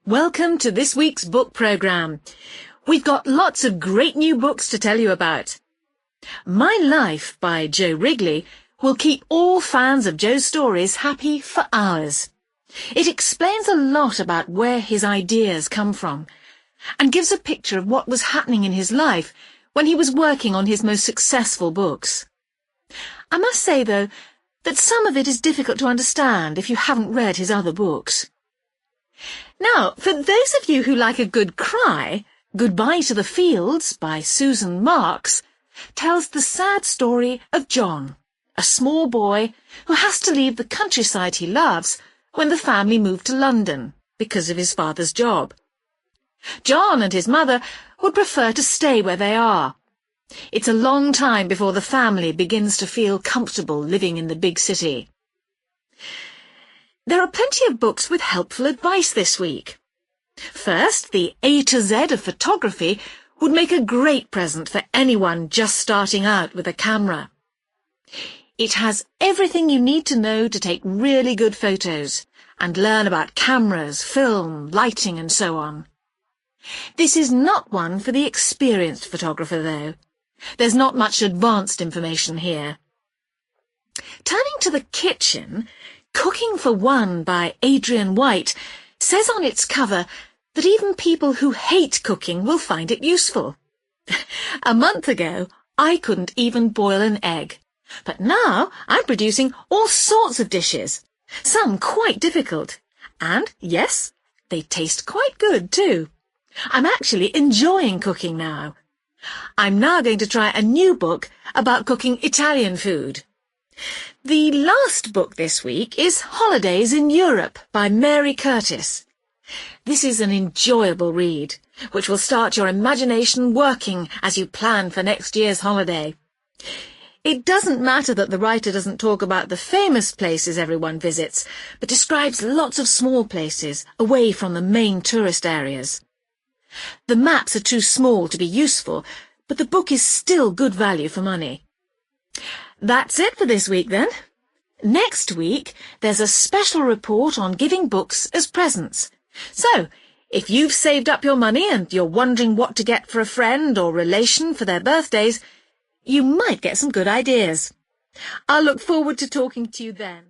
Welcome to this week's book programme. We've got lots of great new books to tell you about. My Life by Joe Wrigley will keep all fans of Joe's stories happy for hours. It explains a lot about where his ideas come from and gives a picture of what was happening in his life when he was working on his most successful books. I must say, though, that some of it is difficult to understand if you haven't read his other books. Now, for those of you who like a good cry, Goodbye to the Fields by Susan Marks tells the sad story of John, a small boy who has to leave the countryside he loves when the family moved to London because of his father's job. John and his mother would prefer to stay where they are. It's a long time before the family begins to feel comfortable living in the big city. There are plenty of books with helpful advice this week. First, the A to Z of photography would make a great present for anyone just starting out with a camera. It has everything you need to know to take really good photos and learn about cameras, film, lighting and so on. This is not one for the experienced photographer, though. There's not much advanced information here. Turning to the kitchen, Cooking for One by Adrian White says on its cover that even people who hate cooking will find it useful. A month ago, I couldn't even boil an egg, but now I'm producing all sorts of dishes, some quite difficult, and yes, they taste quite good too. I'm actually enjoying cooking now. I'm now going to try a new book about cooking Italian food. The last book this week is Holidays in Europe by Mary Curtis. This is an enjoyable read, which will start your imagination working as you plan for next year's holiday. It doesn't matter that the writer doesn't talk about the famous places everyone visits, but describes lots of small places away from the main tourist areas. The maps are too small to be useful, but the book is still good value for money. That's it for this week, then. Next week, there's a special report on giving books as presents. So, if you've saved up your money and you're wondering what to get for a friend or relation for their birthdays, you might get some good ideas. I'll look forward to talking to you then.